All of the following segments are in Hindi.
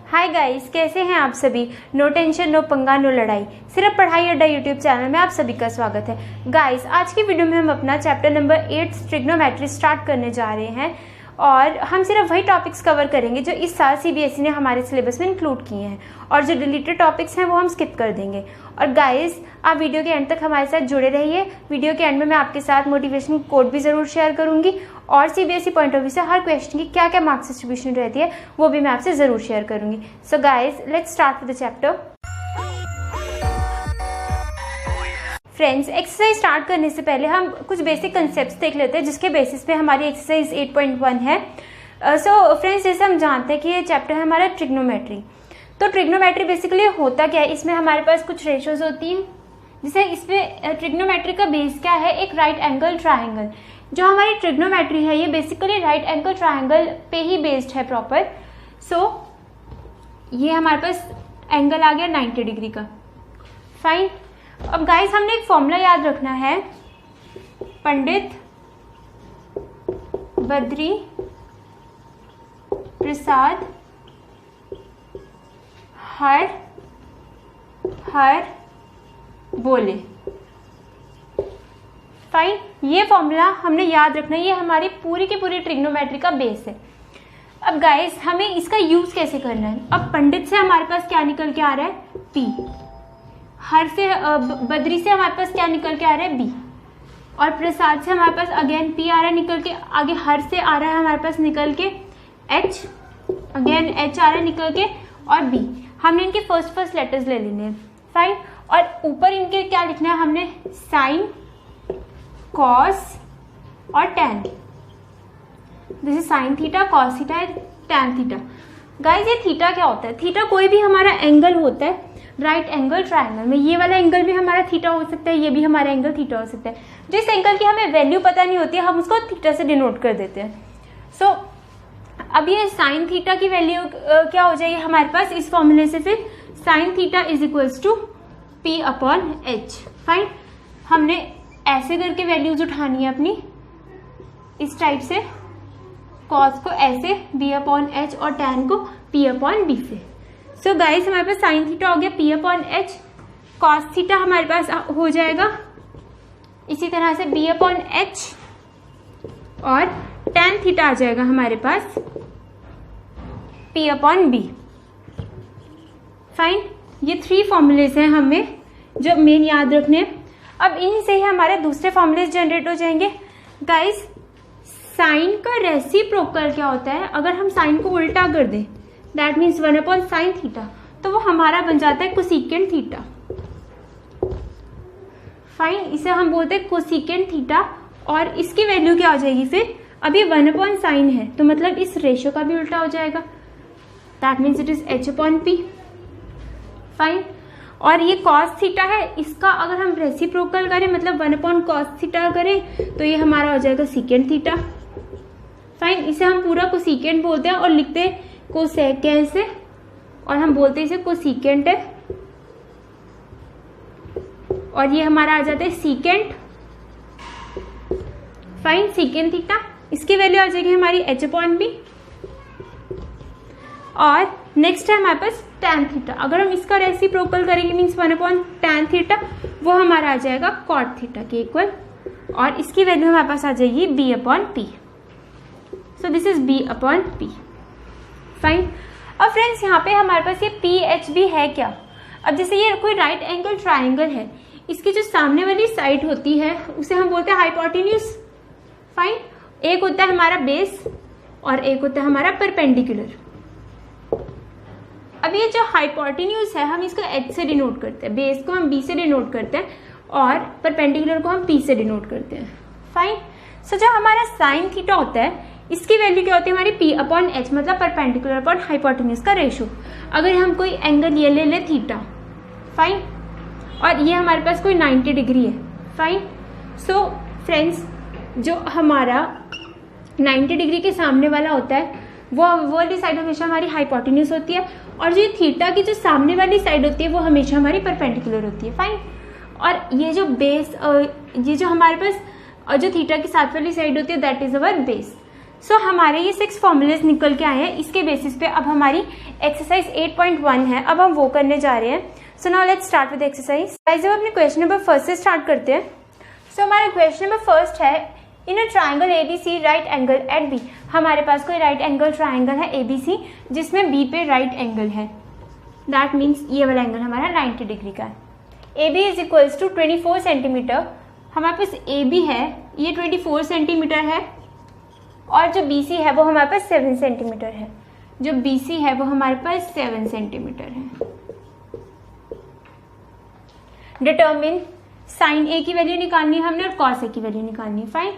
हाय गाइस, कैसे हैं आप सभी। नो टेंशन, नो पंगा, नो लड़ाई, सिर्फ पढ़ाई अड्डा यूट्यूब चैनल में आप सभी का स्वागत है। गाइस, आज की वीडियो में हम अपना चैप्टर नंबर 8 ट्रिग्नोमेट्री स्टार्ट करने जा रहे हैं और हम सिर्फ वही टॉपिक्स कवर करेंगे जो इस साल सीबीएसई ने हमारे सिलेबस में इंक्लूड किए हैं और जो डिलीटेड टॉपिक्स हैं वो हम स्किप कर देंगे। और गाइस, आप वीडियो के एंड तक हमारे साथ जुड़े रहिए। वीडियो के एंड में मैं आपके साथ मोटिवेशन कोड भी ज़रूर शेयर करूंगी और सीबीएसई पॉइंट ऑफ व्यू से हर क्वेश्चन की क्या क्या मार्क्स डिस्ट्रीब्यूशन रहती है वो भी मैं आपसे ज़रूर शेयर करूंगी। So guys, let's start with the chapter. Friends, exercise start करने से पहले हम कुछ बेसिक कंसेप्ट्स देख लेते हैं जिसके बेसिस पे हमारी एक्सरसाइज 8.1 है। सो फ्रेंड्स, जैसे हम जानते हैं कि ये चैप्टर है हमारा ट्रिग्नोमेट्री। तो ट्रिग्नोमेट्री बेसिकली होता क्या है, इसमें हमारे पास कुछ रेशोज होती हैं। जैसे इसमें ट्रिग्नोमेट्री का बेस क्या है, एक राइट एंगल ट्राइंगल। जो हमारी ट्रिग्नोमेट्री है ये बेसिकली राइट एंगल ट्राइंगल पे ही बेस्ड है प्रॉपर। सो ये हमारे पास एंगल आ गया 90 डिग्री का। फाइन। अब गाइस, हमने एक फॉर्मूला याद रखना है, पंडित बद्री प्रसाद हर बोले। फाइन। ये फॉर्मूला हमने याद रखना है, ये हमारी पूरी की पूरी ट्रिग्नोमेट्री का बेस है। अब गाइस, हमें इसका यूज कैसे करना है। अब पंडित से हमारे पास क्या निकल के आ रहा है, P। हर से बद्री से हमारे पास क्या निकल के आ रहा है, B। और प्रसाद से हमारे पास अगेन P आ रहा है निकल के, आगे हर से आ रहा है हमारे पास निकल के H, अगेन H आ रहा है निकल के, और B। हमने इनके फर्स्ट लेटर्स ले लेने हैं। फाइन। और ऊपर इनके क्या लिखना है हमने, साइन, कॉस और tan. This is sine theta, cos theta, tan theta. Guys, ये थीटा क्या होता है, थीटा कोई भी हमारा एंगल होता है राइट एंगल ट्रायंगल में। ये वाला एंगल भी हमारा थीटा हो सकता है, ये भी हमारा एंगल थीटा हो सकता है। जिस एंगल की हमें वैल्यू पता नहीं होती है हम उसको थीटा से डिनोट कर देते हैं। सो अब ये साइन थीटा की वैल्यू क्या हो जाएगी हमारे पास इस फॉर्मूले से, फिर sine theta is equals to P upon H। Fine. हमने ऐसे करके वैल्यूज उठानी है अपनी, इस टाइप से, कॉस को ऐसे B अपॉन H और टैन को P अपॉन B से। सो गाइस, हमारे पास साइन थीटा हो गया P upon H, cos theta हमारे पास हो जाएगा इसी तरह से B अपॉन H, और टैन थीटा आ जाएगा हमारे पास P अपॉन B। फाइन। ये 3 फॉर्मूलेज हैं हमें जो मेन याद रखने हैं। अब इन्हीं से ही हमारे दूसरे फॉर्मूलेज जनरेट हो जाएंगे। गाइस, साइन का रेसिप्रोकल क्या होता है, अगर हम साइन को उल्टा कर दें that means 1 upon sine theta, तो वो हमारा बन जाता है कोसेकेंट थीटा। फाइन। इसे हम बोलते हैं कोसेकेंट थीटा, और इसकी वैल्यू क्या हो जाएगी फिर, अब ये 1 अपॉन साइन है तो मतलब इस रेशियो का भी उल्टा हो जाएगा, that means it is H upon P। Fine. और ये कॉस थीटा है, इसका अगर हम रेसिप्रोकल करें मतलब 1 अपॉन कॉस थीटा करें तो ये हमारा हो जाएगा सीकेंट थीटा। फाइन। इसे हम पूरा कोसेकेंट बोलते हैं और लिखते हैं कोसेकेंट से, और हम बोलते हैं इसे कोसेकेंट है, और ये हमारा आ जाता है सीकेंट। फाइन। सीकेंट थीटा, इसकी वैल्यू आ जाएगी हमारी H अपॉन B। और नेक्स्ट है हमारे पास टैन थीटा, अगर हम इसका रेसिप्रोकल करेंगे मीन्स 1 अपॉन टैन थीटा, वो हमारा आ जाएगा कॉट थीटा के इक्वल, और इसकी वैल्यू हमारे पास आ जाएगी B upon P। So this is B upon P। Fine. अब फ्रेंड्स, यहाँ पे हमारे पास ये PHB है क्या। अब जैसे ये कोई राइट एंगल ट्राइंगल है, इसकी जो सामने वाली साइड होती है उसे हम बोलते हैं हाइपोटेन्यूज। फाइन। एक होता है हमारा बेस और एक होता है हमारा परपेंडिकुलर। अब ये जो हाइपोटेन्यूज है हम इसको H से डिनोट करते हैं, बेस को हम B से डिनोट करते हैं और परपेंडिकुलर को हम P से डिनोट करते हैं। फाइन। सो जो हमारा साइन थीटा होता है इसकी वैल्यू क्या होती है हमारी P अपॉन H, मतलब परपेंडिकुलर अपॉन हाइपोटेन्यूज का रेशो। अगर हम कोई एंगल ये ले ले थीटा, फाइन, और ये हमारे पास कोई 90 डिग्री है। फाइन। सो फ्रेंड्स, जो हमारा 90 डिग्री के सामने वाला होता है वो वाली साइड हमेशा हमारी हाइपोटेन्यूज होती है, और जो थीटा की जो सामने वाली साइड होती है वो हमेशा हमारी परपेंडिकुलर होती है। फाइन। और ये जो बेस, ये जो हमारे पास और जो थीटा की साथ वाली साइड होती है दैट इज अवर बेस। सो हमारे ये 6 फॉर्मूलेज निकल के आए हैं। इसके बेसिस पे अब हमारी एक्सरसाइज 8.1 है, अब हम वो करने जा रहे हैं। So now let's start with exercise. Guys जब अपने क्वेश्चन नंबर फर्स्ट से स्टार्ट करते हैं। सो हमारा क्वेश्चन नंबर फर्स्ट है in a triangle ABC right angle at B। हमारे पास कोई राइट एंगल ट्राइंगल है ABC जिसमें B पे राइट एंगल है, दैट मीन्स ये वाला एंगल हमारा 90 डिग्री का है। AB is equals to 24 centimetre. हमारे पास AB है ये 24 सेंटीमीटर है और जो BC है वो हमारे पास 7 सेंटीमीटर है। जो BC है वो हमारे पास 7 सेंटीमीटर है। डिटर्मिन साइन A की वैल्यू निकालनी है हमने और कॉस A की वैल्यू निकालनी है। फाइन।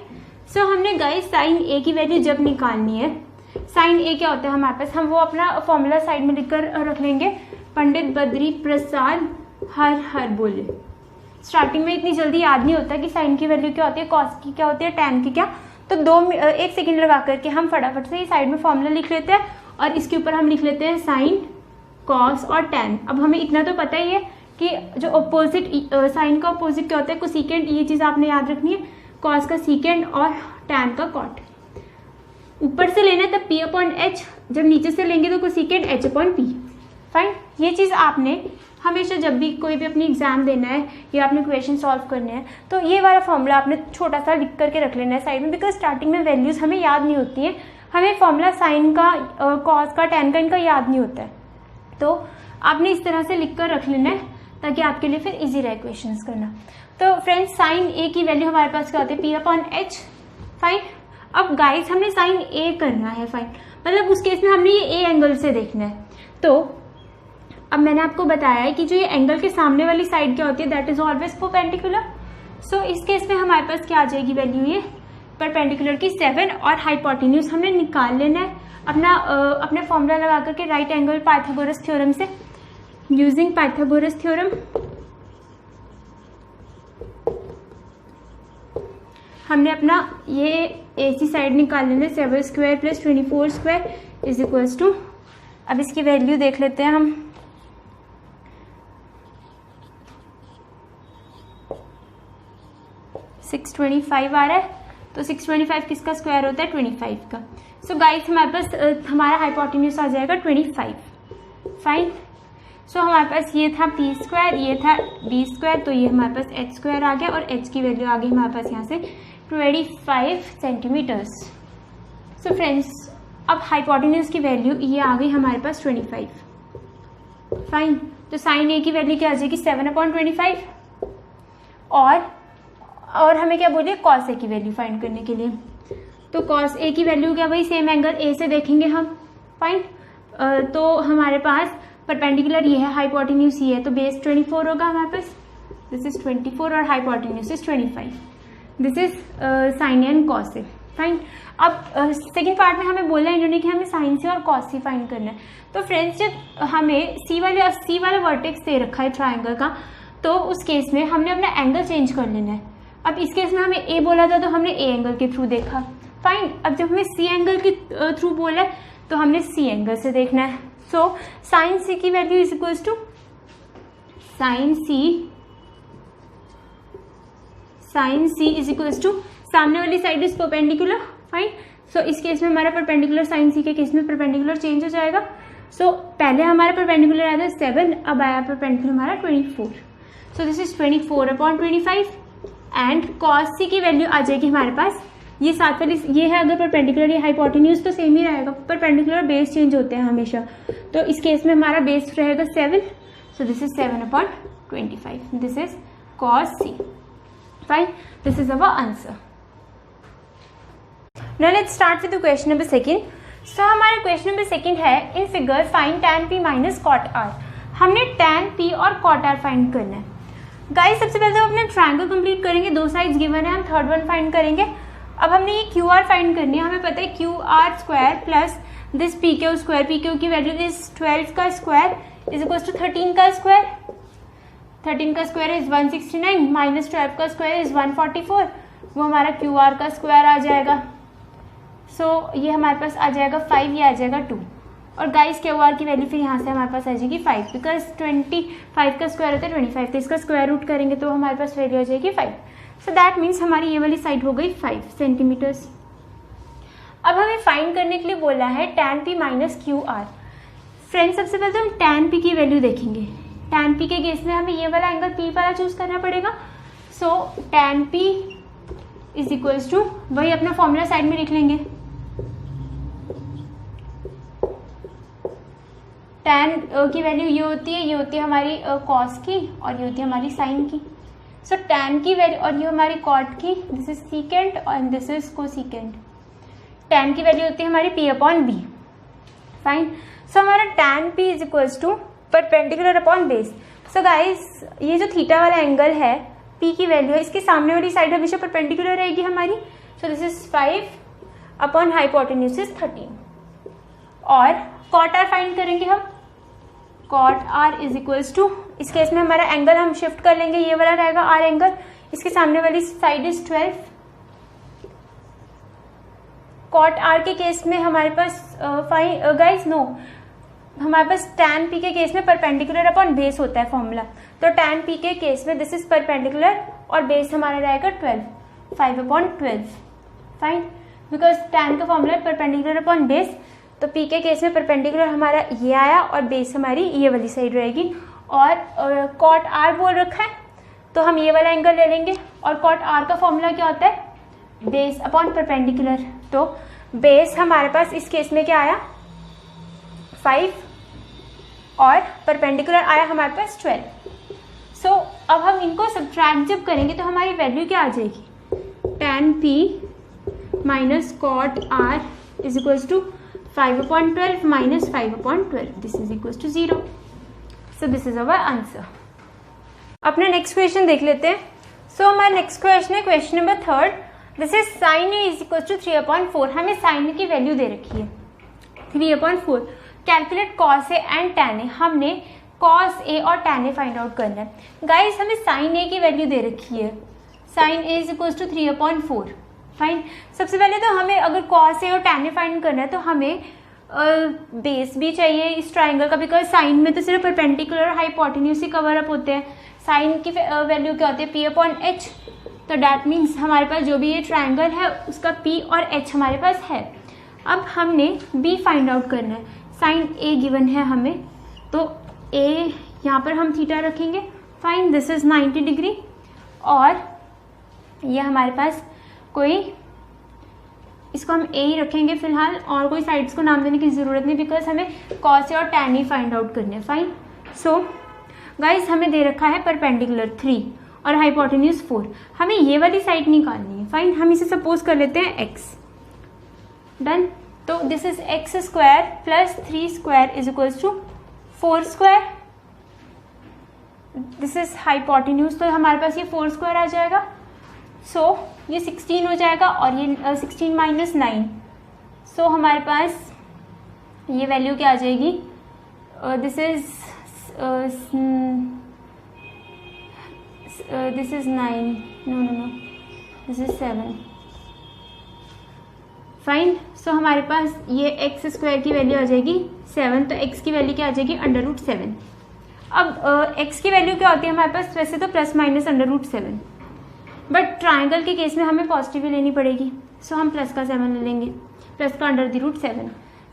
सो हमने गाइस साइन A की वैल्यू जब निकालनी है, साइन A क्या होता है हमारे पास, हम वो अपना फॉर्मूला साइड में लिखकर रख लेंगे। पंडित बद्री प्रसाद हर हर बोले। स्टार्टिंग में इतनी जल्दी याद नहीं होता कि साइन की वैल्यू क्या होती है, कॉस की क्या होती है, टैन की क्या, तो 1 सेकेंड लगा करके हम फटाफट से साइड में फॉर्मूला लिख लेते हैं और इसके ऊपर हम लिख लेते हैं साइन, कॉस और टैन। अब हमें इतना तो पता ही है कि जो अपोजिट साइन का अपोजिट क्या होता है, कोसिकेंट, ये चीज़ आपने याद रखनी है। कॉस का सीकेंट और टैन का कॉट। ऊपर से लेना है तब P/H, जब नीचे से लेंगे तो कोसिकेंट H/P। फाइन। ये चीज़ आपने हमेशा जब भी कोई भी अपनी एग्जाम देना है या अपने क्वेश्चन सॉल्व करने हैं तो ये वाला फॉर्मूला आपने छोटा सा लिख करके रख लेना है साइड में, बिकॉज स्टार्टिंग में वैल्यूज हमें याद नहीं होती है। हमें फॉर्मूला साइन का, कॉस का, टैन का, इनका याद नहीं होता है, तो आपने इस तरह से लिख कर रख लेना है ताकि आपके लिए फिर इजी रहे क्वेश्चंस करना। तो फ्रेंड्स साइन A की वैल्यू हमारे पास क्या होती है, P/H। फाइन। अब गाइस हमने साइन A करना है। फाइन। मतलब उस केस में हमने ये A एंगल से देखना है। तो अब मैंने आपको बताया है कि जो ये एंगल के सामने वाली साइड क्या होती है दैट इज ऑलवेज परपेंडिकुलर। सो इस केस में हमारे पास क्या आ जाएगी वैल्यू, ये परपेंडिकुलर की 7 और हाइपोटेन्यूज हमने निकाल लेना है अपने फॉर्मूला लगा करके राइट एंगल पाइथागोरस थ्योरम से। यूजिंग पाइथागोरस थ्योरम हमने अपना ये AC साइड निकाल लेना है। 7 square plus 24 square is equals to, अब इसकी वैल्यू देख लेते हैं हम। सिक्स 25 आ रहा है, तो 625 किसका स्क्वायर होता है, 25 का। सो गाइस हमारे पास हमारा हाइपोटेन्यूज आ जाएगा 25। फाइन। सो हमारे पास ये था P स्क्वायर, ये था B स्क्वायर, तो ये हमारे पास H स्क्वायर आ गया और H की वैल्यू आ गई हमारे पास यहाँ से 25 सेंटीमीटर्स। सो फ्रेंड्स अब हाइपोटेन्यूज की वैल्यू ये आ गई हमारे पास 25। फाइन। तो साइन A की वैल्यू क्या आ जाएगी, 7/25। और हमें क्या बोलिए, कॉस A की वैल्यू फाइंड करने के लिए, तो कॉस A की वैल्यू क्या, वही सेम एंगल A से देखेंगे हम। फाइन। तो हमारे पास परपेंडिकुलर ये है, हाइपोटेन्यूज ये है, तो बेस 24 होगा हमारे पास। दिस इज 24 और hypotenuse is 25। This is sine and cos A. Fine. अब सेकेंड पार्ट में हमें बोला है इन्होंने कि हमें साइन से और कॉस से फाइंड करना है। तो फ्रेंड्स जब हमें सी वाला वर्टेक्स दे रखा है ट्राइंगल का, तो उस केस में हमने अपना एंगल चेंज कर लेना है। अब इस केस में हमें ए बोला था तो हमने ए एंगल के थ्रू देखा। फाइन। अब जब हमें सी एंगल के थ्रू बोला है तो हमने सी एंगल से देखना है। सो साइन सी की value is equals to sine C is equals to, सामने वाली side is perpendicular. Fine. So इस केस में हमारा परपेंडिकुलर, साइन सी के केस में परपेंडिकुलर चेंज हो जाएगा। सो पहले हमारा परपेंडिकुलर आया था 7, अब आया परपेंडिकुलर हमारा 24। So this is 24/25 and cos C की वैल्यू आ जाएगी हमारे पास, ये साथ वाली ये है, अगर परपेंडिकुलर ये हाइपोटेन्यूज तो सेम ही रहेगा, परपेंडिकुलर बेस चेंज होते हैं हमेशा, तो इस केस में हमारा बेस रहेगा 7। So this is 7/25। This is cos C. Fine. This is our answer. Now let's start with the question number 2। So हमारा क्वेश्चन नंबर 2 है in figure find tan P minus cot R। हमने tan P और कॉट R फाइंड करना है। गाइस सबसे पहले तो अपने ट्राइंगल कंप्लीट करेंगे, 2 साइड्स गिवन है, हम थर्ड वन फाइंड करेंगे। अब हमने ये QR फाइंड करनी है। हमें पता है QR square plus this PQ square, PQ की वैल्यू इज 12 का स्क्वायर इज इक्वल टू 13 का स्क्वायर। 13 का स्क्वायर इज 169 माइनस 12 का स्क्वायर इज 144, वो हमारा QR का स्क्वायर आ जाएगा। सो ये हमारे पास आ जाएगा 5, ये आ जाएगा 2। और गाइस QR की वैल्यू फिर यहाँ से हमारे पास आ जाएगी 5, बिकॉज 25 का स्क्वायर होता है 25, तो इसका स्क्वायर रूट करेंगे तो हमारे पास वैल्यू आ जाएगी 5। सो दैट मीन्स हमारी ये वाली साइड हो गई 5 सेंटीमीटर्स। अब हमें फाइंड करने के लिए बोला है tan p minus Q R. Friends सबसे पहले तो हम tan p की वैल्यू देखेंगे। tan p के केस में हमें ये वाला एंगल p वाला चूज करना पड़ेगा। So tan p is equals to, वही अपना फॉर्मूला साइड में लिख लेंगे, tan की वैल्यू ये होती है हमारी cos की और ये होती है हमारी sin की। सो tan की वैल्यू और ये हमारी cot की, this is secant and this is cosecant. tan की वैल्यू होती है हमारी p upon b। Fine. So हमारा tan p is equals to perpendicular upon base. So guys ये जो थीटा वाला एंगल है p की वैल्यू है, इसकी सामने वाली साइड हमेशा परपेंडिकुलर रहेगी हमारी। So this is 5 upon hypotenuse is 13। और cot r फाइंड करेंगे हम। cot r is equals to, इस केस में हमारा एंगल हम शिफ्ट कर लेंगे, ये वाला रहेगा r एंगल, इसके सामने वाली साइड इज 12। cot r के केस में हमारे पास गाइस नो, हमारे पास tan p के केस में परपेंडिकुलर अपॉन बेस होता है फॉर्मूला। तो tan p के केस में दिस इज परपेंडिकुलर और बेस हमारा रहेगा 12, 5 अपॉन 12। फाइन, बिकॉज tan का फॉर्मूला है परपेंडिकुलर अपॉन बेस, तो p के केस में परपेंडिकुलर हमारा ये आया और बेस हमारी ये वाली साइड रहेगी। और cot r बोल रखा है तो हम ये वाला एंगल ले लेंगे। और cot r का फॉर्मूला क्या होता है, बेस अपॉन परपेंडिकुलर। तो बेस हमारे पास इस केस में क्या आया 5 और परपेंडिकुलर आया हमारे पास 12। सो अब हम इनको सब्ट्रैक्ट जब करेंगे तो हमारी वैल्यू क्या आ जाएगी, tan p minus cot r is equals to 5 upon 12 minus 5 upon 12, this is equals to 0। So this is our answer. अपना नेक्स्ट क्वेश्चन देख लेते हैं। सो हमारा नेक्स्ट क्वेश्चन है question number 3। This is sin a is equals to 3 upon 4। हमें sin a की वैल्यू दे रखी है 3 upon 4। Calculate cos a and tan a। हमने cos a और tan a फाइंड आउट करना है। गाइस हमें sin a की वैल्यू दे रखी है, sin a is equals to 3 upon 4। Fine. सबसे पहले तो हमें अगर cos a और tan a फाइंड करना है तो हमें बेस भी चाहिए इस ट्राइंगल का, बिकॉज साइन में तो सिर्फ परपेंडिकुलर और हाइपोटेन्यूज ही कवर अप होते हैं। साइन की वैल्यू क्या होती है p अपॉन h। तो डैट मीन्स हमारे पास जो भी ये ट्राइंगल है उसका p और h हमारे पास है। अब हमने b फाइंड आउट करना है। साइन a गिवन है हमें, तो a यहाँ पर हम थीटा रखेंगे। Fine, this is 90 degree. और ये हमारे पास कोई, इसको हम a ही रखेंगे फिलहाल, और कोई साइड्स को नाम देने की ज़रूरत नहीं, बिकॉज हमें cos a और tan ही फाइंड आउट करने हैं। फाइन। सो गाइस हमें दे रखा है परपेंडिकुलर 3 और हाइपोटेन्यूज 4। हमें ये वाली साइड निकालनी है। फाइन, हम इसे सपोज कर लेते हैं x। डन। तो this is x square plus 3 square is equals to 4 square. This is hypotenuse, तो हमारे पास ये 4 स्क्वायर आ जाएगा। सो ये 16 हो जाएगा और ये 16 माइनस 9। सो हमारे पास ये वैल्यू क्या आ जाएगी, this is 9, no this is 7। Fine. So हमारे पास ये एक्स स्क्वायर की वैल्यू आ जाएगी 7, तो एक्स की वैल्यू क्या आ जाएगी √7। अब एक्स की वैल्यू क्या होती है हमारे पास, वैसे तो प्लस माइनस √7, बट ट्राइंगल के केस में हमें पॉजिटिव ही लेनी पड़ेगी। सो हम प्लस का 7 ले लेंगे, प्लस का √7।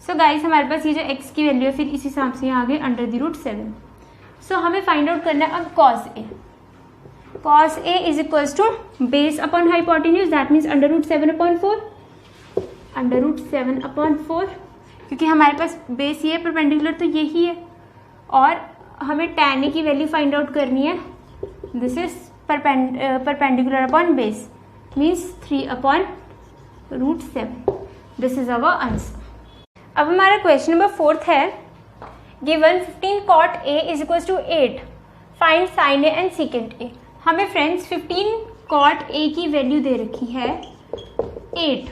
सो गाइस हमारे पास ये जो x की वैल्यू है फिर इस हिसाब से यहाँ आ गई √7। सो हमें फाइंड आउट करना है अब cos a। cos a is equals to base upon hypotenuse, that means √7 upon 4, √7 upon 4, क्योंकि हमारे पास बेस ये है, परपेंडिकुलर तो यही है। और हमें tan a की वैल्यू फाइंड आउट करनी है, this is perpendicular upon base, means 3 upon √7। This is our answer. अब हमारा क्वेश्चन नंबर 4 है, given 15 cot a is equals to 8, find sin a and secant a। हमें फ्रेंड्स 15 cot a की वैल्यू दे रखी है 8।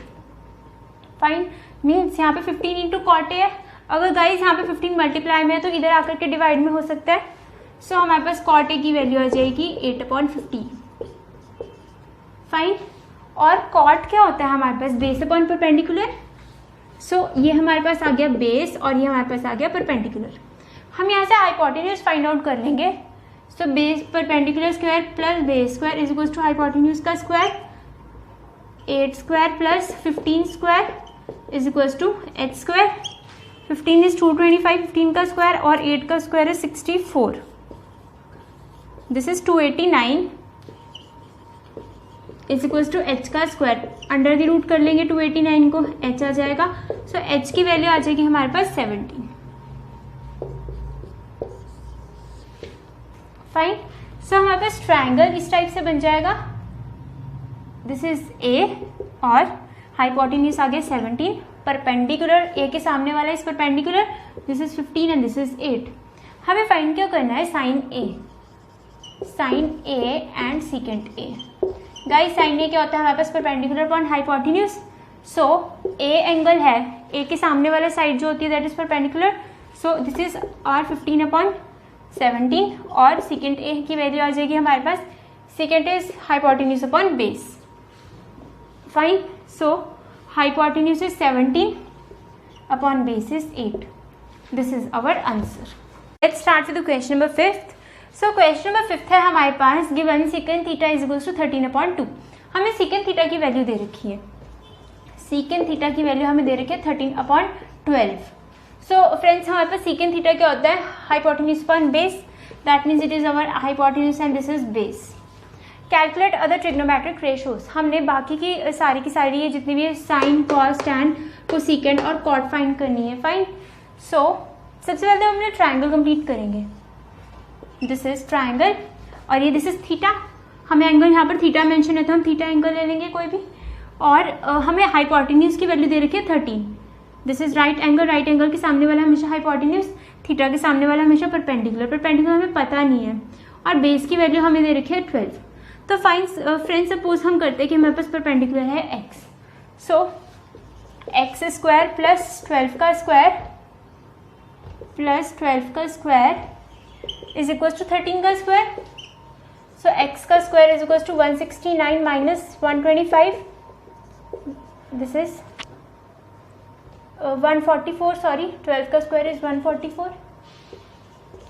फाइन, मीन्स यहाँ पे 15 इंटू cot a है। अगर गाइस यहाँ पे 15 मल्टीप्लाई में है तो इधर आकर के डिवाइड में हो सकता है। सो हमारे पास cot a की वैल्यू आ जाएगी 8 अपॉन 15। फाइन। और cot क्या होता है हमारे पास, बेस अपॉन परपेंडिकुलर। सो ये हमारे पास आ गया बेस और ये हमारे पास आ गया परपेंडिकुलर। हम यहाँ से हाइपोटेन्यूज फाइंड आउट कर लेंगे। So base perpendicular square plus base square is equal to hypotenuse का square, 8 square plus 15 square is equal to H square. 15 is 225, 15 का स्क्वायर और 8 का स्क्वायर है 64, this is 289 is equal to H का स्क्वायर। अंडर द रूट कर लेंगे 289 को, एच आ जाएगा। सो एच की वैल्यू आ जाएगी हमारे पास 17। फाइन। सो हमारे पास ट्रायंगल इस टाइप से बन जाएगा, दिस इज ए और हाइपोटेन्यूज आ गया 17, परपेंडिकुलर ए के सामने वाला इस perpendicular, this is 15 and this is 8। हमें फाइंड क्या करना है, sine A and secant A. Guys sine A क्या होता है हमारे पास, perpendicular upon hypotenuse. So A angle है, ए के सामने वाला साइड जो होती है that is perpendicular, so this is are 15 upon 17 और सीकेंट ए की वैल्यू आ जाएगी हमारे पास, secant is hypotenuse upon base. Fine. So hypotenuse is 17 upon base is 8, this is our answer. Let's start with the question number 5th। So question number 5th है हमारे पास, given secant theta is equal to 13/2। हमें सीकेंट थीटा की वैल्यू दे रखी है, सीकेंट थीटा की वैल्यू हमें दे रखी है 13/12। सो फ्रेंड्स हमारे पास सीकेंट थीटा क्या होता है, hypotenuse upon base, that means it is our hypotenuse and this is base. Calculate other trigonometric ratios, हमने बाकी की सारी ये जितनी भी साइन कॉस टैन कोसेकेंट और कॉट फाइंड करनी है। फाइन। सो सबसे पहले हमने ट्राइंगल कंप्लीट करेंगे, दिस इज ट्राइंगल और ये दिस इज थीटा। हमें एंगल यहाँ पर थीटा मेंशन है तो हम थीटा एंगल ले लेंगे कोई भी, और हमें हाइपोटेन्यूज की वैल्यू दे रखी है 13, this is right angle, right angle के सामने वाला हमेशा हाइपोटेन्यूज, थीटा के सामने वाला हमेशा परपेंडिकुलर, परपेंडिकुलर हमें पता नहीं है, और बेस की वैल्यू हमें दे रखी है 12। तो फाइन फ्रेंड्स सपोज हम करते हैं कि हमारे पास परपेंडिकुलर है x, सो एक्स स्क्वायर प्लस 12 का स्क्वायर प्लस 12 का स्क्वायर इज इक्वल टू 13 का स्क्वायर। सो x का square is equal to 169 minus 125, this is 144, sorry 12 का square is 144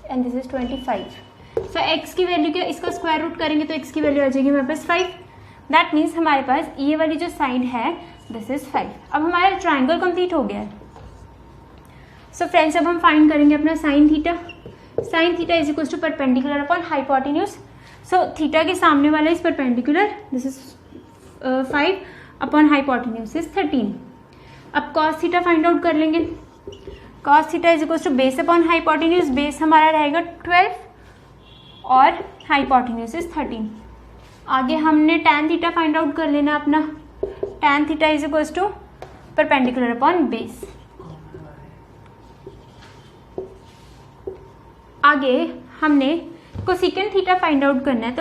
and this is 25। So x की वैल्यू क्या, इसका स्क्वायर रूट करेंगे तो x की वैल्यू आ जाएगी हमारे पास 5, दैट मीन्स हमारे पास ये वाली जो साइड है दिस इज 5। अब हमारा ट्राइंगल कंप्लीट हो गया है। सो फ्रेंड्स अब हम फाइंड करेंगे अपना sine theta. Sine theta is equal to perpendicular upon hypotenuse. So theta के सामने वाला is perpendicular, this is 5 upon hypotenuse is 13। अब कॉस थीटा फाइंड आउट कर लेंगे, cos theta is equal to base upon hypotenuse, base हमारा रहेगा 12 और हाइपोटेन्यूज इज 13। आगे हमने टैन थीटा फाइंड आउट कर लेना अपना, tan theta is equal to perpendicular upon base. आगे हमने कोसेकेंट थीटा फाइंड आउट करना है,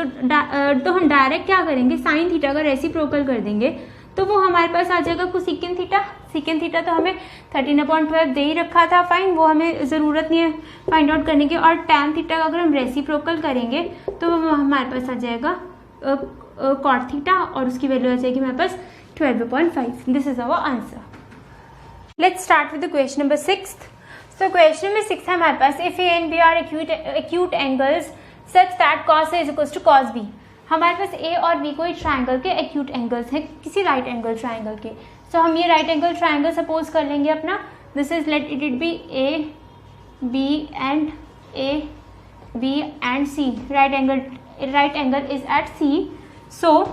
तो हम डायरेक्ट क्या करेंगे, साइन थीटा का रेसिप्रोकल कर देंगे तो वो हमारे पास आ जाएगा कोसेकेंट थीटा। सेकेंड थीटा तो हमें 13/12 दे ही रखा था, फाइन, वो हमें ज़रूरत नहीं है फाइंड आउट करने की। और टैन थीटा का अगर हम रेसिप्रोकल करेंगे तो वो हमारे पास आ जाएगा कॉट थीटा और उसकी वैल्यू आ जाएगी हमारे पास 12/5। This is our answer. Let's start with the question number 6। So question number 6 है हमारे पास, if A and B are acute angles such that cos A is equal to cos B. हमारे पास ए और बी कोई ट्राइंगल के एक्यूट एंगल्स हैं, किसी राइट एंगल ट्राइंगल के। सो हम ये राइट एंगल ट्राइंगल सपोज कर लेंगे अपना, this is let it be A B and C, right angle is at C, so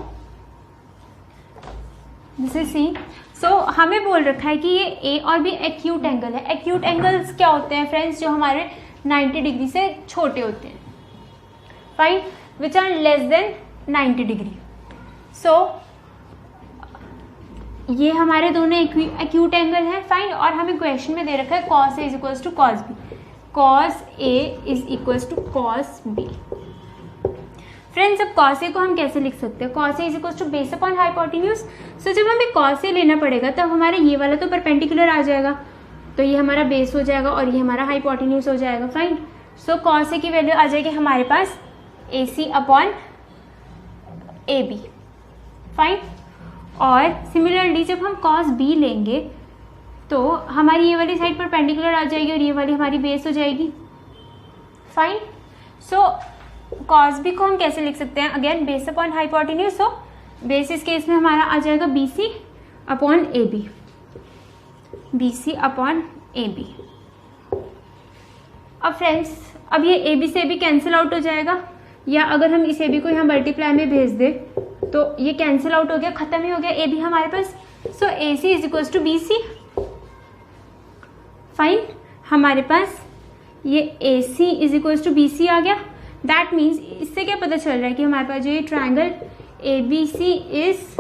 this is C. So हमें बोल रखा है कि ये ए और बी एक्यूट एंगल है। एक्यूट एंगल्स क्या होते हैं फ्रेंड्स, जो हमारे 90 डिग्री से छोटे होते हैं, fine, which are less than 90 degree. So ये हमारे दोनों एक्यूट एंगल है, फाइन। और हमें क्वेश्चन में दे रखा है cos A is equals to cos B, cos A is equals to cos B. Friends अब कॉस ए को हम कैसे लिख सकते हैं, cos A is equals to base upon hypotenuse. So जब हमें कॉस ए लेना पड़ेगा तब हमारा ये वाला तो परपेंडिकुलर आ जाएगा, तो ये हमारा बेस हो जाएगा और ये हमारा हाइपोटेन्यूज हो जाएगा, फाइन। सो कॉस ए की वैल्यू आ जाएगी हमारे पास ए सी अपॉन ए बी, फाइन। और सिमिलरली जब हम कॉस बी लेंगे तो हमारी ये वाली साइड परपेंडिकुलर आ जाएगी और ये वाली हमारी बेस हो जाएगी, फाइन। सो कॉस बी को हम कैसे लिख सकते हैं, again base upon hypotenuse, so base इस केस में हमारा आ जाएगा BC upon AB, BC upon AB। अब फ्रेंड्स अब ये AB से भी कैंसिल आउट हो जाएगा, या अगर हम इस AB को यहाँ मल्टीप्लाई में भेज दें तो ये कैंसिल आउट हो गया, खत्म ही हो गया AB हमारे पास। So AC is equals to BC। Fine, हमारे पास ये AC is equals to BC आ गया। दैट मीन्स इससे क्या पता चल रहा है कि हमारे पास जो ये triangle ABC is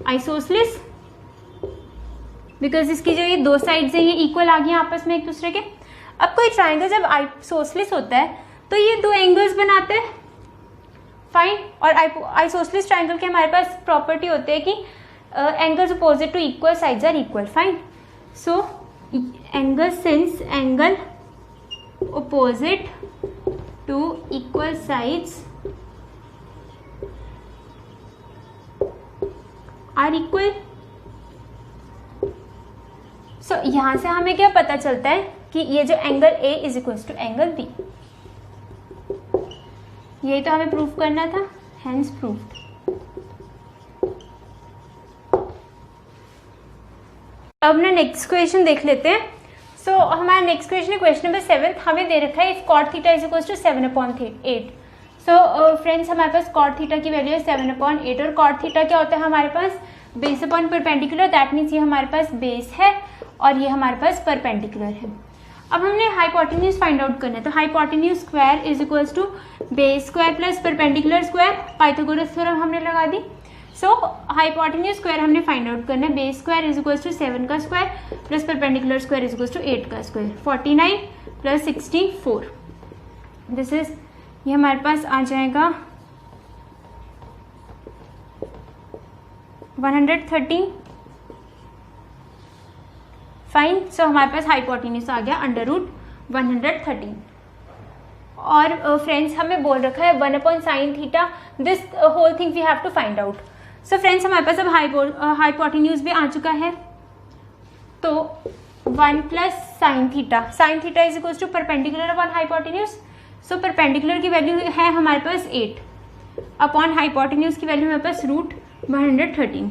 isosceles, because इसकी जो ये दो साइड्स हैं ये इक्वल आ गई आपस में एक दूसरे के। अब कोई ट्रायंगल जब आइसोसेलेस होता है तो ये दो एंगल्स बनाते हैं। फाइन, और आइसोसेलेस ट्रायंगल के हमारे पास प्रॉपर्टी होती है कि angles opposite to equal sides are equal. Fine, so angle since angle opposite to equal sides are equal। So यहां से हमें क्या पता चलता है कि ये जो angle A is equal to angle B, यही तो हमें प्रूफ करना था, हेंस प्रूफ्ड। अब ना नेक्स्ट क्वेश्चन देख लेते हैं। सो हमारा नेक्स्ट क्वेश्चन है क्वेश्चन नंबर 7। हमें दे रखा है if cot theta is equal to 7/8। So friends हमारे पास कॉट थीटा की वैल्यू है 7/8, और कॉट थीटा क्या होता है हमारे पास, base upon perpendicular. That means ये हमारे पास बेस है और ये हमारे पास परपेंडिकुलर है। अब हमने हाइपोटेन्यूज फाइंड आउट करना है, तो hypotenuse square is equals to base square plus perpendicular square, Pythagoras theorem हमने लगा दी। सो हाइपोटेन्यूज स्क्वायर हमने फाइंड आउट करना है, base square is equals to 7 का square plus perpendicular square is equals to 8 का स्क्वायर, 49 प्लस 64। दिस इज, ये हमारे पास आ जाएगा 113। फाइन, सो हमारे पास हाइपोटेन्यूज आ गया √113। और फ्रेंड्स हमें बोल रखा है 1/sin theta, this whole thing we have to find out. So friends हमारे पास अब हाइपोटेन्यूज भी आ चुका है, तो 1 plus sine theta is equal to perpendicular upon hypotenuse. So perpendicular की वैल्यू है हमारे पास 8 अपॉन हाइपोटेन्यूज की वैल्यू हमारे पास √113।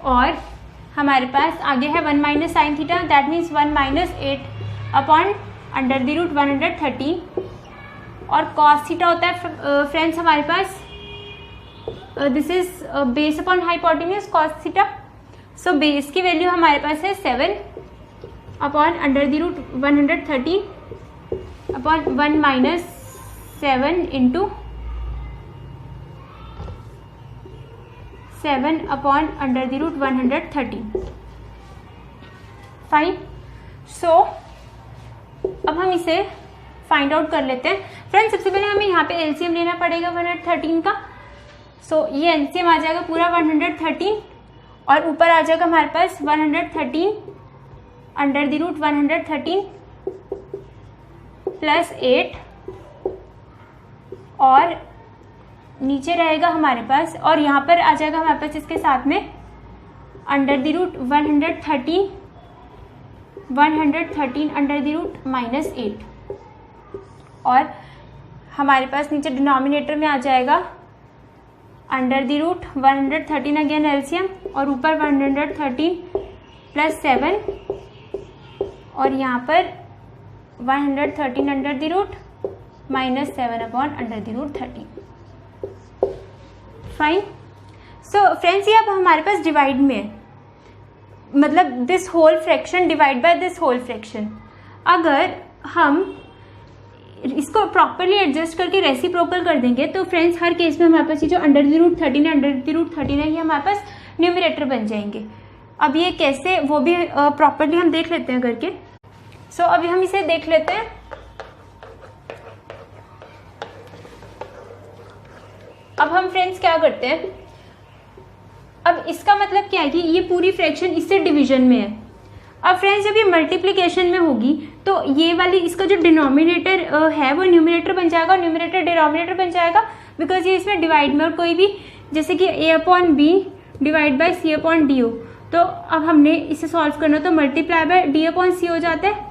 और हमारे पास आगे है 1 minus sine theta, that means 1 minus 8 upon √113। और कॉस थीटा होता है फ्रेंड्स हमारे पास, this is base upon hypotenuse cos theta. So base की वैल्यू हमारे पास है 7 upon √113 upon 1 minus 7 into 7 upon √113। Fine, सो अब हम इसे फाइंड आउट कर लेते हैं। फ्रेंड्स सबसे पहले हमें यहाँ पे एलसीएम लेना पड़ेगा 113 का। सो ये एलसीएम आ जाएगा पूरा 113, और ऊपर आ जाएगा हमारे पास 113 √113 प्लस 8, और नीचे रहेगा हमारे पास, और यहाँ पर आ जाएगा हमारे पास इसके साथ में √113 -8, और हमारे पास नीचे डिनोमिनेटर में आ जाएगा √113 अगेन एलसीएम, और ऊपर 113 प्लस 7, और यहाँ पर 113 -7 अपॉन √13। फाइन, सो फ्रेंड्स ये अब हमारे पास डिवाइड में है, मतलब this whole fraction divide by this whole fraction. अगर हम इसको प्रॉपरली एडजस्ट करके रेसिप्रोकल कर देंगे तो फ्रेंड्स हर केस में हमारे पास ये जो √13 है ये हमारे पास न्यूमरेटर बन जाएंगे। अब ये कैसे, वो भी प्रॉपरली हम देख लेते हैं करके। सो अभी हम इसे देख लेते हैं। अब हम फ्रेंड्स क्या करते हैं, अब इसका मतलब क्या है कि ये पूरी फ्रैक्शन इससे डिवीजन में है। अब फ्रेंड्स जब ये मल्टीप्लिकेशन में होगी तो ये वाली इसका जो डिनोमिनेटर है वो न्यूमरेटर बन जाएगा, न्यूमरेटर डिनोमिनेटर बन जाएगा, बिकॉज ये इसमें डिवाइड में, और कोई भी जैसे कि a/b डिवाइड बाय c/d हो, तो अब हमने इसे सॉल्व करना तो मल्टीप्लाई बाय d/c हो जाता है।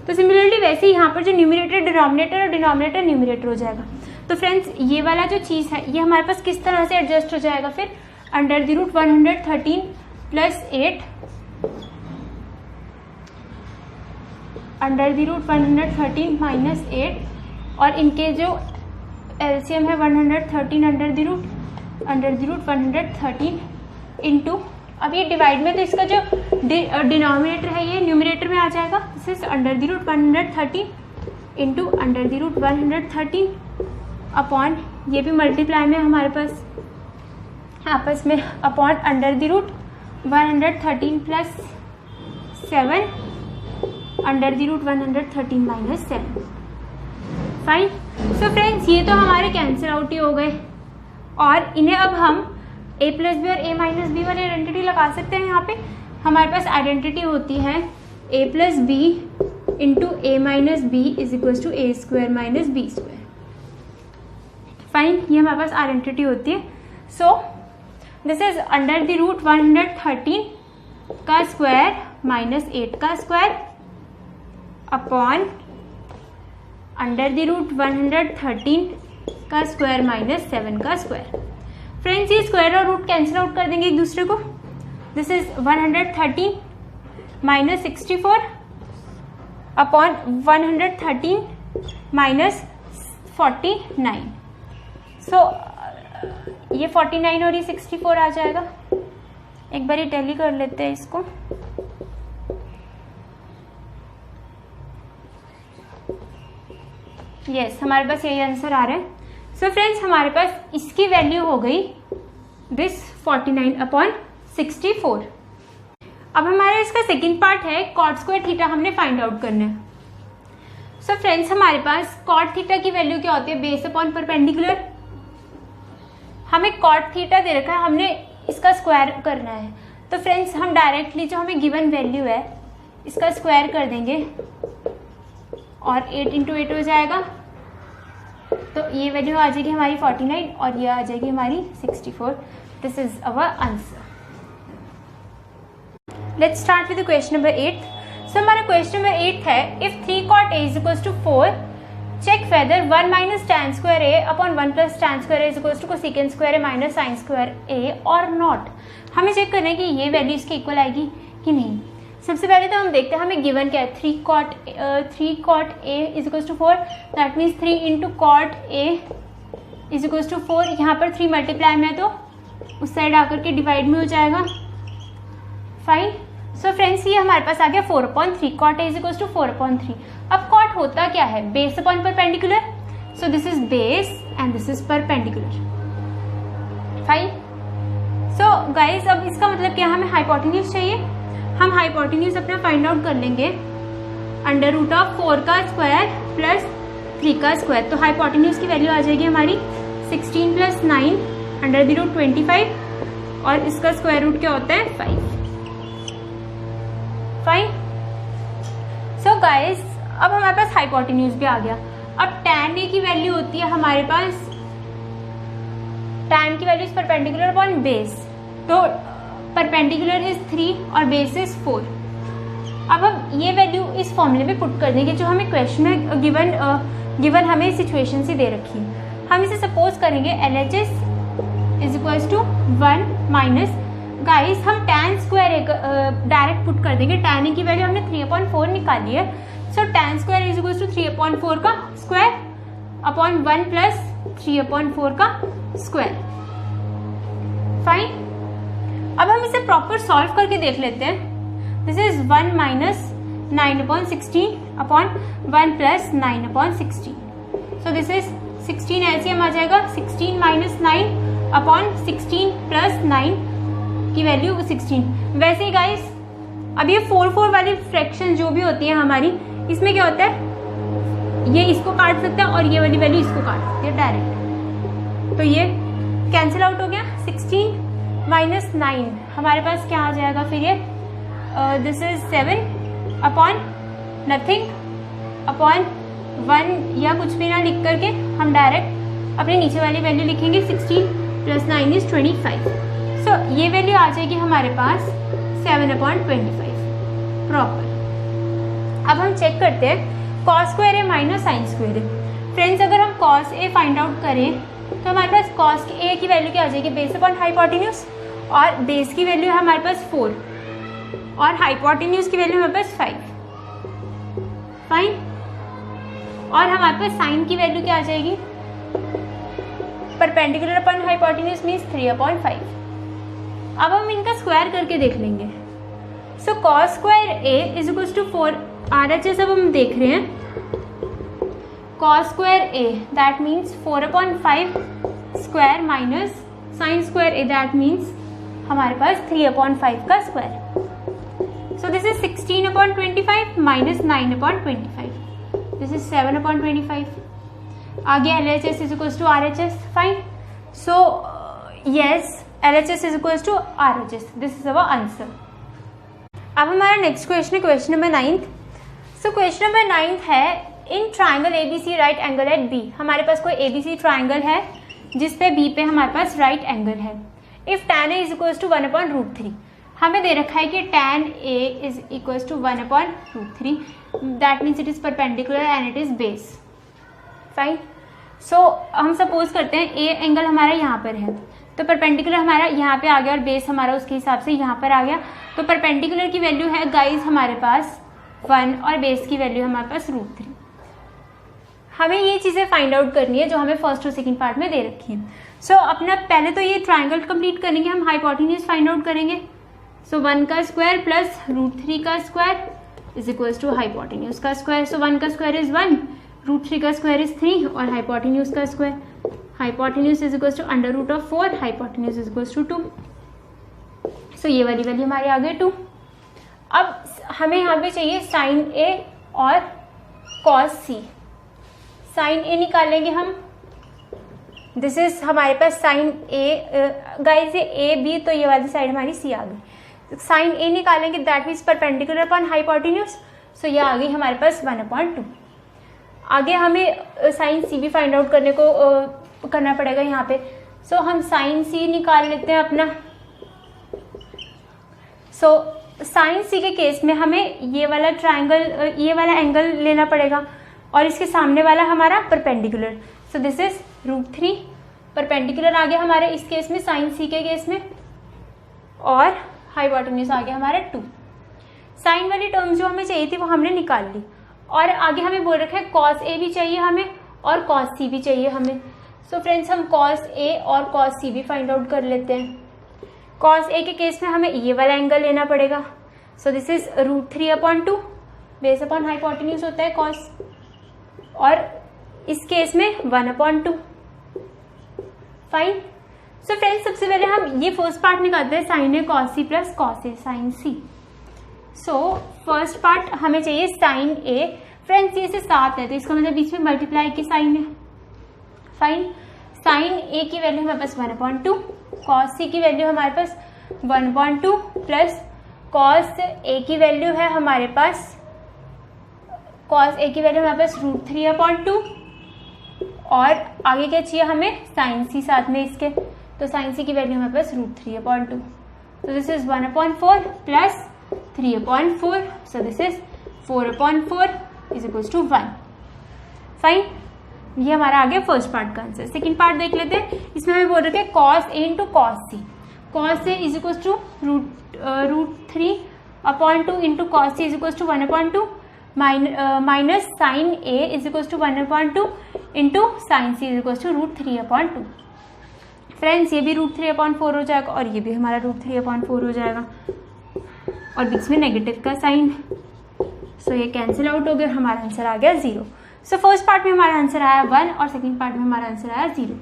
तो सिमिलरली वैसे ही यहाँ पर जो न्यूमरेटर डिनोमिनेटर और डिनोमिनेटर न्यूमरेटर हो जाएगा। तो फ्रेंड्स ये वाला जो चीज़ है ये हमारे पास किस तरह से एडजस्ट हो जाएगा फिर, under the root 113 plus 8 under the root 113 minus 8 और इनके जो एलसीएम है 113 अंडर द रूट 113 इंटू, अब ये डिवाइड में तो इसका जो डिनोमिनेटर है ये न्यूमरेटर में आ जाएगा, this is under the root 113 into under the root 113 upon ये भी मल्टीप्लाई में हमारे पास आपस में upon under the root 113 plus 7 under the root 113 minus 7। Fine. So friends ये तो हमारे कैंसिल आउट ही हो गए और इन्हें अब हम a प्लस बी और a माइनस बी वाली आइडेंटिटी लगा सकते हैं। यहाँ पे हमारे पास आइडेंटिटी होती है a plus b into a minus b is equal to a square minus b square. Fine, ये हमारे पास आइडेंटिटी होती है। So this is under the root 113 का स्क्वायर माइनस 8 का square upon under the root 113 का स्क्वायर माइनस 7 का स्क्वायर। फ्रेंड्स ये स्क्वायर और रूट कैंसिल आउट कर देंगे एक दूसरे को। This is 113 minus 64 upon 113 minus 49। सो ये 49 और ये 64 आ जाएगा। एक बार ये टैली कर लेते हैं इसको। यस, हमारे पास यही आंसर आ रहा है। सो फ्रेंड्स हमारे पास इसकी वैल्यू हो गई दिस 49 अपॉन 64। अब हमारा इसका सेकंड पार्ट है कॉट स्क्वायर थीटा हमने फाइंड आउट करना है। सो फ्रेंड्स हमारे पास कॉट थीटा की वैल्यू क्या होती है, बेस अपॉन परपेंडिकुलर। हमें कॉट थीटा दे रखा है, हमने इसका स्क्वायर करना है। तो फ्रेंड्स हम डायरेक्टली जो हमें गिवन वैल्यू है इसका स्क्वायर कर देंगे और 8 इंटू 8 हो जाएगा। तो ये वैल्यू आ जाएगी हमारी 49 और ये आ जाएगी हमारी 64। This is our answer. Let's start with question number 8। So हमारा क्वेश्चन नंबर 8 है if 3 cot a is equal to 4 check whether 1 minus tan square a upon 1 plus tan square a is equal to cosecant square a minus sine square a और नॉट। हमें चेक करना है कि ये वैल्यू इसके इक्वल आएगी कि नहीं। सबसे पहले तो हम देखते हैं हमें गिवन क्या है, 3 cot a is equal to 4, that means 3 into cot a is equal to 4। यहाँ पर 3 मल्टीप्लाई में है तो उस साइड आकर के डिवाइड में हो जाएगा। फाइन। सो फ्रेंड्स ये हमारे पास आ गया 4/3, cot a is equal to 4/3। अब cot होता क्या है, base upon perpendicular. So this is base and this is perpendicular. Fine. So guys अब इसका मतलब क्या, हमें हाइपोटेन्यूज चाहिए। हम हाइपोटेन्यूज अपना फाइंड आउट कर लेंगे अंडर रूट ऑफ 4 का स्क्वायर प्लस 3 का स्क्वायर। तो हाइपोटेन्यूज की वैल्यू आ जाएगी हमारी 16 प्लस 9 अंडर द रूट 25 और इसका स्क्वायर रूट क्या होता है 5। फाइन। सो गाइस अब हमारे पास हाइपोटेन्यूज भी आ गया। अब tan a की वैल्यू होती है हमारे पास, tan की value is perpendicular upon base. तो परपेंडिकुलर इज 3 और बेस इज 4। अब हम ये वैल्यू इस फॉर्मूले में पुट कर देंगे जो हमें क्वेश्चन में गिवन हमें सिचुएशन से दे रखी है। हम इसे सपोज करेंगे LHS is equal to 1 minus, guys हम tan स्क्वायर डायरेक्ट पुट कर देंगे। tan की वैल्यू हमने 3/4 निकाली है। So tan square is equal to 3/4 का स्क्वायर अपॉन 1 प्लस 3/4 का स्क्वायर। फाइन। अब हम इसे प्रॉपर सॉल्व करके देख लेते हैं। This is 1 minus 9/16 upon 1 plus 9/16। So this is 16 LCM आ जाएगा, 16 माइनस 9 अपॉन 16 प्लस 9 की वैल्यू 16। वैसे ही गाइस अब ये 4 वाली फ्रैक्शन जो भी होती है हमारी, इसमें क्या होता है ये इसको काट सकता है और ये वाली वैल्यू इसको काट सकती है डायरेक्ट। तो ये कैंसिल आउट हो गया। 16 माइनस 9 हमारे पास क्या आ जाएगा फिर ये this is 7 upon nothing upon 1 या कुछ भी ना लिख करके हम डायरेक्ट अपने नीचे वाली वैल्यू लिखेंगे। 16 प्लस 9 इज 25। सो ये वैल्यू आ जाएगी हमारे पास 7/25 प्रॉपर। अब हम चेक करते हैं कॉस स्क्वायर ए माइनस साइन स्क्वायर ए। फ्रेंड्स अगर हम कॉस ए फाइंड आउट करें तो हमारे पास कॉस ए की वैल्यू क्या आ जाएगी, बेस अपॉन हाइपोटेन्यूज, और बेस की वैल्यू है हमारे पास 4 और हाइपोटेन्यूज की वैल्यू हमारे पास 5। फाइन। और हमारे पास साइन की वैल्यू क्या आ जाएगी, परपेंडिकुलर अपॉन हाइपोटेन्यूज मीन्स 3/5। अब हम इनका स्क्वायर करके देख लेंगे। So cos square a is equal to 4 RHS। अब हम देख रहे हैं cos square a that means 4/5 square minus sine square a that means हमारे पास 3/5 का square. So this is 16/25 minus 9/25, this is 7/25। आगे LHS is equal to RHS। Fine. So yes, LHS is equal to RHS, this is our answer. अब हमारा नेक्स्ट क्वेश्चन है question number 9। So question number 9 है in triangle ABC right angle at B। हमारे पास कोई ABC ट्राइंगल है जिसपे B पे हमारे पास राइट एंगल है। If tan A is equal to 1/√3, हमें दे रखा है कि tan A is equal to 1/√3, that means it is perpendicular and it is base. Fine. So हम सपोज करते हैं A एंगल हमारा यहाँ पर है, तो परपेंडिकुलर हमारा यहाँ पे आ गया और बेस हमारा उसके हिसाब से यहाँ पर आ गया। तो परपेंडिकुलर की वैल्यू है गाइज हमारे पास 1 और बेस की वैल्यू हमारे पास √3। हमें ये चीज़ें फाइंड आउट करनी है जो हमें फर्स्ट और सेकंड पार्ट में दे रखी है। सो अपना पहले तो ये ट्राइंगल कंप्लीट करेंगे, हम हाइपोटेन्यूज फाइंड आउट करेंगे। सो 1 का स्क्वायर प्लस √3 का square is equal to hypotenuse का स्क्वायर। सो 1 का स्क्वायर इज 1, √3 का स्क्वायर इज 3 और हाइपोटेन्यूज का square, hypotenuse is equal to √4, hypotenuse is equal to 2। So ये वाली वैल्यू हमारी आ गई 2। अब हमें यहाँ पे चाहिए साइन A और कॉस C। साइन A निकालेंगे हम, दिस इज हमारे पास साइन A गाइस, ये A B, तो ये वाली साइड हमारी C आ गई। साइन A निकालेंगे that means perpendicular upon hypotenuse, so ये आ गई हमारे पास 1/2। आगे हमें साइन C भी फाइंड आउट करने को करना पड़ेगा यहाँ पे। सो हम साइन C निकाल लेते हैं अपना। सो साइन C के केस में हमें ये वाला ट्राइंगल, ये वाला एंगल लेना पड़ेगा और इसके सामने वाला हमारा perpendicular. So this is √3, perpendicular आ गया हमारे इस केस में, साइन C के केस में, और हाइपोटेन्यूज आ गया हमारा 2। साइन वाली टर्म जो हमें चाहिए थी वो हमने निकाल ली। और आगे हमें बोल रखा है कॉस A भी चाहिए हमें और कॉस C भी चाहिए हमें। सो फ्रेंड्स हम कॉस A और कॉस C भी फाइंड आउट कर लेते हैं। कॉस A के केस में हमें ये वाला एंगल लेना पड़ेगा। सो this is √3/2, base upon hypotenuse होता है कॉस, और इस केस में 1/2। फाइन। सो फ्रेंड्स सबसे पहले हम ये फर्स्ट पार्ट निकालते हैं, sine A cos C plus cos A sine C। So first part हमें चाहिए साइन A। फ्रेंड्स ये से 7 है तो इसका मतलब बीच में मल्टीप्लाई की साइन है। फाइन। साइन A की वैल्यू हमारे पास 1/2, कॉस C की वैल्यू हमारे पास 1/2 प्लस कॉस A की वैल्यू है हमारे पास, कॉस A की वैल्यू हमारे पास √3/2, और आगे क्या चाहिए हमें, साइन C साथ में इसके, तो साइन C की वैल्यू हमारे पास √3/2। तो this is 1/4 plus 3/4, so this is 4/4 is equal to 1। Fine. ये हमारा आ गया फर्स्ट पार्ट का आंसर। सेकंड पार्ट देख लेते हैं। इसमें हमें बोल रहे हैं cos A into cos C। Cos A is equal to √3/2 into cos C is equal to 1/2 minus sine A is equal to 1/2 into sine C is equal to √3/2। Friends ये भी √3/4 हो जाएगा और ये भी हमारा √3/4 हो जाएगा, और बीच में नेगेटिव का साइन। सो ये कैंसिल आउट हो गया, हमारा आंसर आ गया 0। सो फर्स्ट पार्ट में हमारा आंसर आया 1 और सेकंड पार्ट में हमारा आंसर आया 0।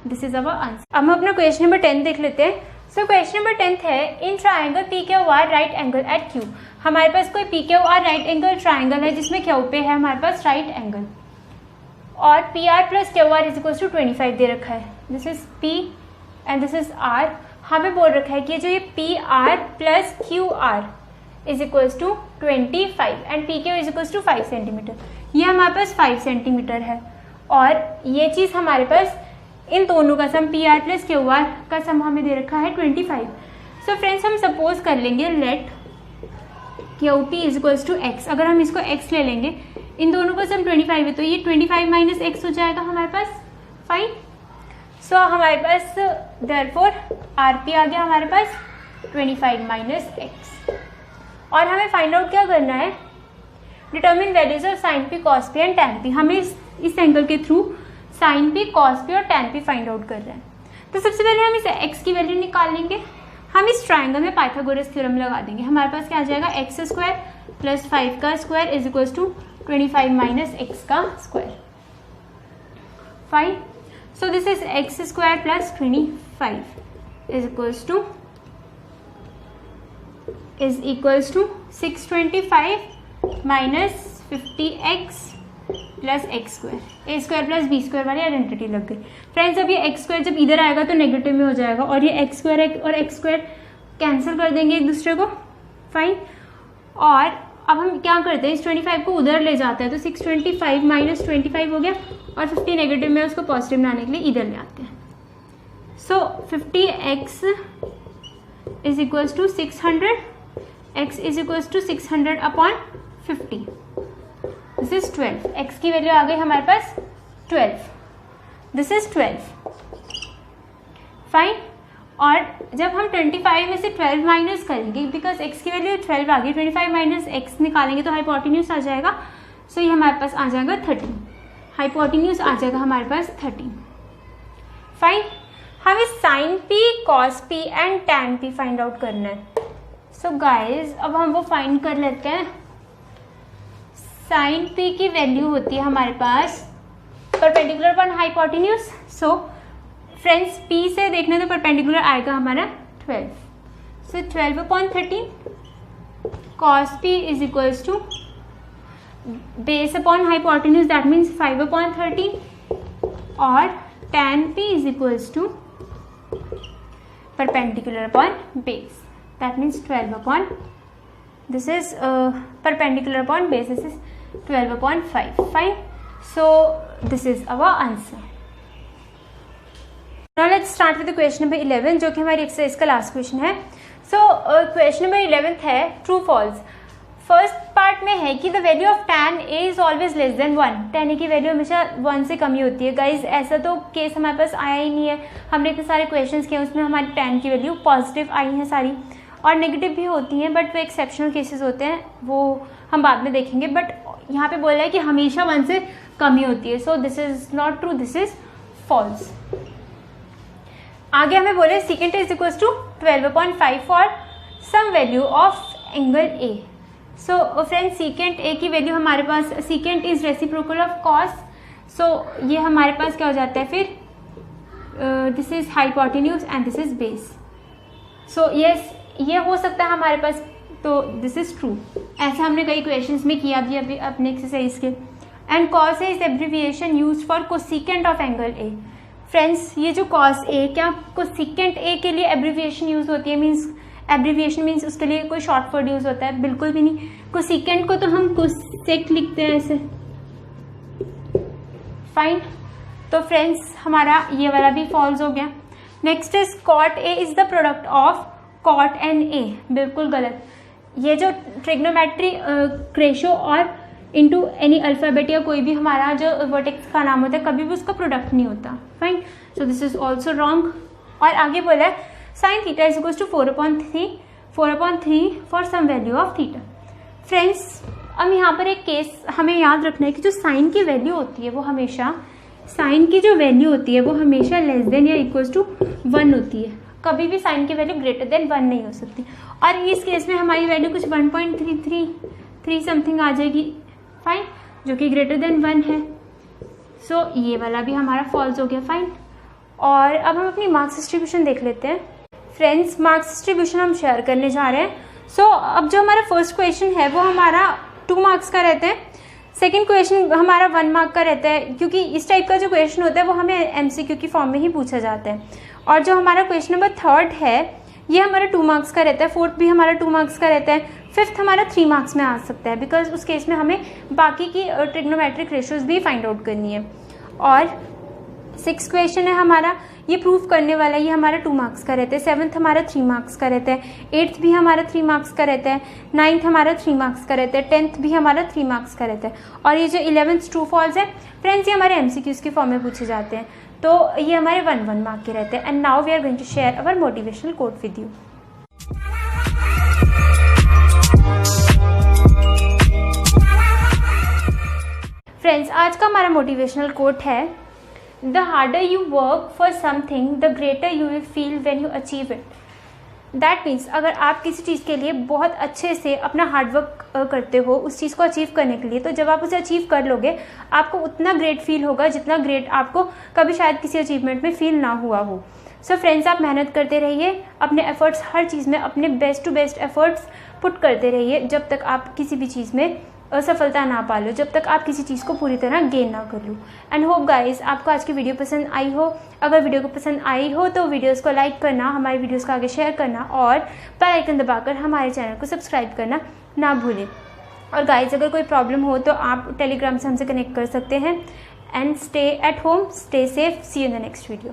This is our answer. अब हम अपना क्वेश्चन नंबर 10 देख लेते हैं। सो क्वेश्चन नंबर 10 है in triangle PQR right angle at Q। हमारे पास कोई PQR राइट एंगल ट्राइंगल है जिसमें Q पे है हमारे पास राइट एंगल, और PR plus QR is equal to 25 दे रखा है। This is P and this is R। हमें बोल रखा है कि जो ये PR plus QR is equal to 25 and PQ is equal to 5 centimetre. ये हमारे पास 5 सेंटीमीटर है, और ये चीज़ हमारे पास इन दोनों का सम PR प्लस QR का सम हमें दे रखा है 25। सो फ्रेंड्स हम सपोज कर लेंगे let Q P is equals to x. अगर हम इसको एक्स ले लेंगे, इन दोनों का सम 25 है, तो ये 25 माइनस एक्स हो जाएगा हमारे पास। फाइन। सो हमारे पास देयरफॉर आर पी आ गया हमारे पास 25 माइनस एक्स। और हमें फाइंड आउट क्या करना है, determine values of sine P, cos P and tan P. हमें इस एंगल के through sine P, cos P और टैन पी फाइंड आउट कर रहे हैं। तो सबसे पहले हम इस एक्स की वैल्यू निकाल लेंगे। हम इस ट्राइंगल में पाइथागोरस थ्योरम लगा देंगे। हमारे पास क्या आ जाएगा, एक्स स्क्वायर प्लस 5 का square is equals to 25 minus x का square. Fine. So this is x square plus 25 is equals to 625 minus 50x plus x square. A square plus B square वाली आइडेंटिटी लग गई। फ्रेंड्स, अब ये एक्स स्क्वायर जब इधर आएगा तो नेगेटिव में हो जाएगा, और ये एक्स स्क्वायर और एक्स स्क्वायर कैंसिल कर देंगे एक दूसरे को। फाइन। और अब हम क्या करते हैं, इस 25 को उधर ले जाते हैं, तो 625 माइनस 25 हो गया, और 50 नेगेटिव में उसको पॉजिटिव बनाने के लिए इधर ले आते हैं। So 50x is equals to 600, x is equals to 600 upon 50, this is 12। x की वैल्यू आ गई हमारे पास 12, दिस इज 12। फाइन। और जब हम 25 में से 12 माइनस करेंगे, बिकॉज x की वैल्यू 12 आ गई, 25 माइनस x निकालेंगे तो हाइपोटेन्यूज आ जाएगा। सो ये हमारे पास आ जाएगा 13, हाइपोटेन्यूज आ जाएगा हमारे पास 13। फाइन। हमें sine P, cos P and tan P find out करना है। सो गाइज, अब हम वो फाइंड कर लेते हैं। साइन पी की वैल्यू होती है हमारे पास perpendicular upon hypotenuse. So friends, P से देखने तो परपेंडिकुलर आएगा हमारा 12, so 12 upon 13। Cos P is equals to base upon hypotenuse, that means 5 upon 13, और tan P is equals to perpendicular upon base, that means 12 upon, this is perpendicular upon base, this is 12 upon 5. Fine. So this is our answer. Now let's start with the question number 11, जो कि हमारी एक्सरसाइज का लास्ट क्वेश्चन है। सो क्वेश्चन नंबर 11 है ट्रू फॉल्स। फर्स्ट पार्ट में है कि the value of tan a is always less than 1। tan a की वैल्यू हमेशा 1 से कम ही होती है। गाइज, ऐसा तो केस हमारे पास आया ही नहीं है। हमने इतने सारे क्वेश्चंस किए, उसमें हमारी tan की वैल्यू पॉजिटिव आई है सारी, और नेगेटिव भी होती हैं, बट वो एक्सेप्शनल केसेस होते हैं, वो हम बाद में देखेंगे। बट यहाँ पे बोला है कि हमेशा 1 से कम ही होती है। So this is not true, this is false. आगे हमें बोले secant is equals to 12/5 for some value of angle A. So friends, secant A की वैल्यू हमारे पास, secant is reciprocal of cos, so ये हमारे पास क्या हो जाता है फिर, this is hypotenuse and this is base. So yes, ये हो सकता है हमारे पास, तो दिस इज ट्रू। ऐसा हमने कई क्वेश्चंस में किया भी अभी अपने एक्सरसाइज के। And cos A is abbreviation used for cosecant of angle A. Friends, ये जो कॉस ए, क्या कोसिकेंट ए के लिए एब्रिविएशन यूज होती है? मीन्स एब्रिविएशन मीन्स उसके लिए कोई शॉर्ट वर्ड यूज होता है? बिल्कुल भी नहीं। कोसिकेंट को तो हम कोसेक लिखते हैं ऐसे। फाइन। तो फ्रेंड्स, हमारा ये वाला भी फॉल्स हो गया। Next is cot A is the product of cot and A. बिल्कुल गलत। ये जो ट्रिग्नोमेट्री रेशो और इंटू एनी अल्फाबेट या कोई भी हमारा जो वर्टेक्स का नाम होता है, कभी भी उसका प्रोडक्ट नहीं होता। Fine. So this is also wrong. और आगे बोला है sine theta is equals to 4/3 for some value of theta. Friends, अब यहाँ पर एक केस हमें याद रखना है कि जो साइन की वैल्यू होती है वो हमेशा, साइन की जो वैल्यू होती है वो हमेशा लेस देन या इक्वल्स टू 1 होती है। कभी भी साइन की वैल्यू ग्रेटर देन 1 नहीं हो सकती। और इस केस में हमारी वैल्यू कुछ 1.333 समथिंग आ जाएगी। फाइन, जो कि ग्रेटर देन 1 है। सो ये वाला भी हमारा फॉल्स हो गया। फाइन। और अब हम अपनी मार्क्स डिस्ट्रीब्यूशन देख लेते हैं। फ्रेंड्स, मार्क्स डिस्ट्रीब्यूशन हम शेयर करने जा रहे हैं। सो अब जो हमारा फर्स्ट क्वेश्चन है वो हमारा 2 मार्क्स का रहता है। सेकेंड क्वेश्चन हमारा 1 मार्क का रहता है, क्योंकि इस टाइप का जो क्वेश्चन होता है वो हमें एमसीक्यू की फॉर्म में ही पूछा जाता है। और जो हमारा क्वेश्चन नंबर 3 है ये हमारा 2 मार्क्स का रहता है। 4th भी हमारा 2 मार्क्स का रहता है। 5th हमारा 3 मार्क्स में आ सकता है, बिकॉज उस केस में हमें बाकी की ट्रिग्नोमेट्रिक रेशियोज भी फाइंड आउट करनी है। और 6th क्वेश्चन है हमारा, ये प्रूफ करने वाला ये हमारा 2 मार्क्स का रहता है, 7th हमारा 3 मार्क्स का रहता है, 8th भी हमारा 3 मार्क्स का रहता है, 9th हमारा 3 मार्क्स का रहता है, 10th भी हमारा 3 मार्क्स का रहता है। और ये जो 11th ट्रू फॉल्स है फ्रेंड्स, ये हमारे MCQs के फॉर्म में पूछे जाते हैं, तो ये हमारे 1 मार्क के रहते हैं। And now we are going to share our motivational quote with you. Friends, आज का हमारा मोटिवेशनल कोट है, the harder you work for something the greater you will feel when you achieve it. That means अगर आप किसी चीज़ के लिए बहुत अच्छे से अपना हार्डवर्क करते हो उस चीज़ को अचीव करने के लिए, तो जब आप उसे अचीव कर लोगे आपको उतना ग्रेट फील होगा जितना ग्रेट आपको कभी शायद किसी अचीवमेंट में फील ना हुआ हो। सो फ्रेंड्स, आप मेहनत करते रहिए, अपने एफर्ट्स हर चीज़ में अपने best to best efforts put करते रहिए जब तक आप किसी भी चीज़ में असफलता ना पा लो, जब तक आप किसी चीज़ को पूरी तरह गेन ना कर लो। एंड होप गाइस आपको आज की वीडियो पसंद आई हो। अगर वीडियो को पसंद आई हो तो वीडियोस को लाइक करना, हमारे वीडियोस को आगे शेयर करना और बेल आइकन दबाकर हमारे चैनल को सब्सक्राइब करना ना भूलें। और गाइस अगर कोई प्रॉब्लम हो तो आप टेलीग्राम से हमसे कनेक्ट कर सकते हैं। And stay at home, stay safe, see you in the next video.